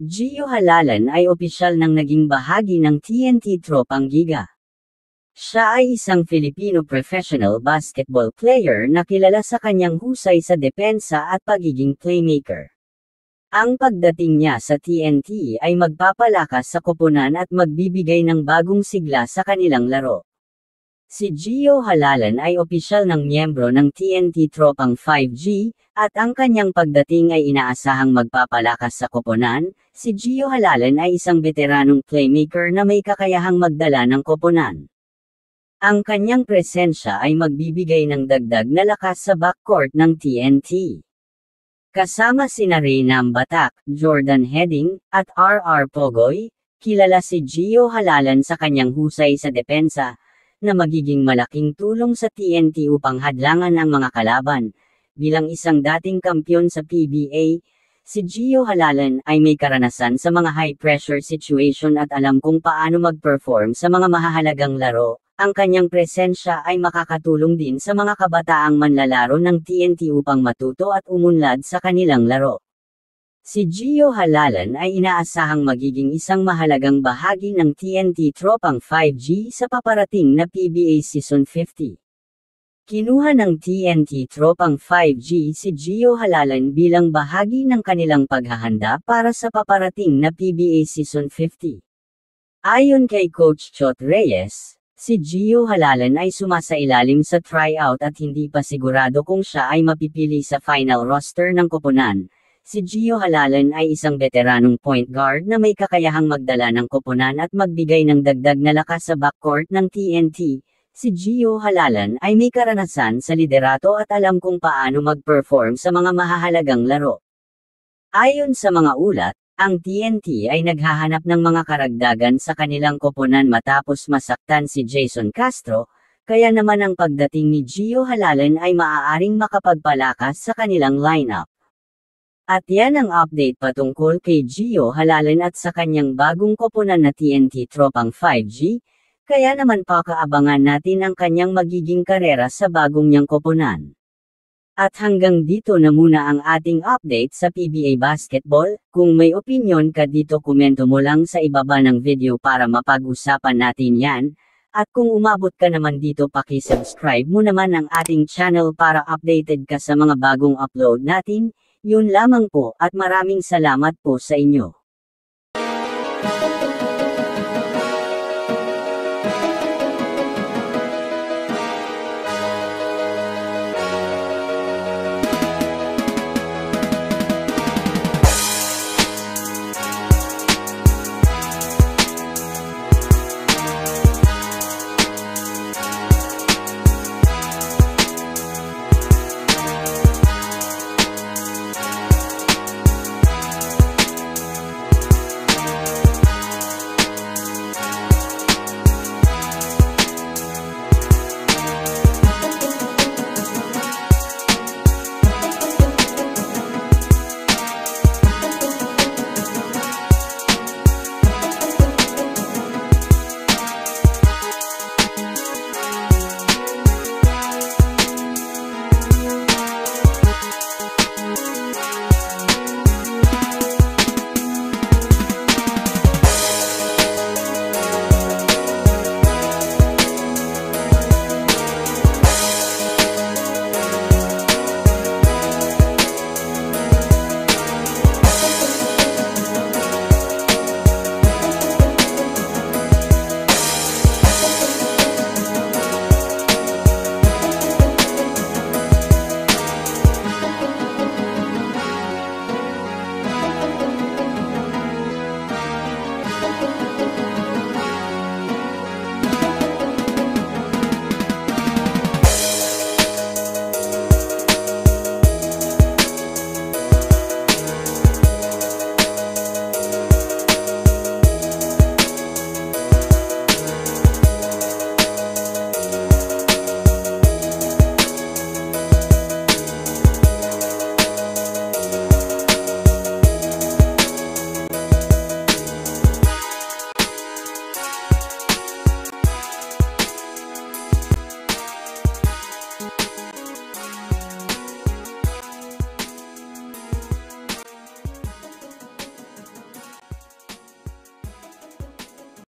Gio Halalan ay opisyal nang naging bahagi ng TNT Tropang Giga. Siya ay isang Filipino professional basketball player na kilala sa kanyang husay sa depensa at pagiging playmaker. Ang pagdating niya sa TNT ay magpapalakas sa koponan at magbibigay ng bagong sigla sa kanilang laro. Si Gio Halalan ay opisyal ng miyembro ng TNT Tropang 5G, at ang kanyang pagdating ay inaasahang magpapalakas sa koponan. Si Gio Halalan ay isang veteranong playmaker na may kakayahang magdala ng koponan. Ang kanyang presensya ay magbibigay ng dagdag na lakas sa backcourt ng TNT. Kasama sina Reynam Batak, Jordan Heading, at RR Pogoy, kilala si Gio Halalan sa kanyang husay sa depensa, na magiging malaking tulong sa TNT upang hadlangan ang mga kalaban. Bilang isang dating kampyon sa PBA, si Gio Halalan ay may karanasan sa mga high-pressure situation at alam kung paano mag-perform sa mga mahahalagang laro. Ang kanyang presensya ay makakatulong din sa mga kabataang manlalaro ng TNT upang matuto at umunlad sa kanilang laro. Si Gio Halalan ay inaasahang magiging isang mahalagang bahagi ng TNT Tropang 5G sa paparating na PBA Season 50. Kinuha ng TNT Tropang 5G si Gio Halalan bilang bahagi ng kanilang paghahanda para sa paparating na PBA Season 50. Ayon kay Coach Chot Reyes, si Gio Halalan ay sumasailalim sa tryout at hindi pa sigurado kung siya ay mapipili sa final roster ng koponan. Si Gio Halalan ay isang veteranong point guard na may kakayahang magdala ng koponan at magbigay ng dagdag na lakas sa backcourt ng TNT. Si Gio Halalan ay may karanasan sa liderato at alam kung paano mag-perform sa mga mahahalagang laro. Ayon sa mga ulat, ang TNT ay naghahanap ng mga karagdagan sa kanilang koponan matapos masaktan si Jason Castro, kaya naman ang pagdating ni Gio Halalan ay maaaring makapagpalakas sa kanilang lineup. At yan ang update patungkol kay Gio Halalan at sa kanyang bagong koponan na TNT Tropang 5G, kaya naman pakaabangan natin ang kanyang magiging karera sa bagong niyang koponan. At hanggang dito na muna ang ating update sa PBA Basketball. Kung may opinyon ka dito, komento mo lang sa ibaba ng video para mapag-usapan natin yan. At kung umabot ka naman dito, paki-subscribe mo naman ang ating channel para updated ka sa mga bagong upload natin. Yun lamang po at maraming salamat po sa inyo.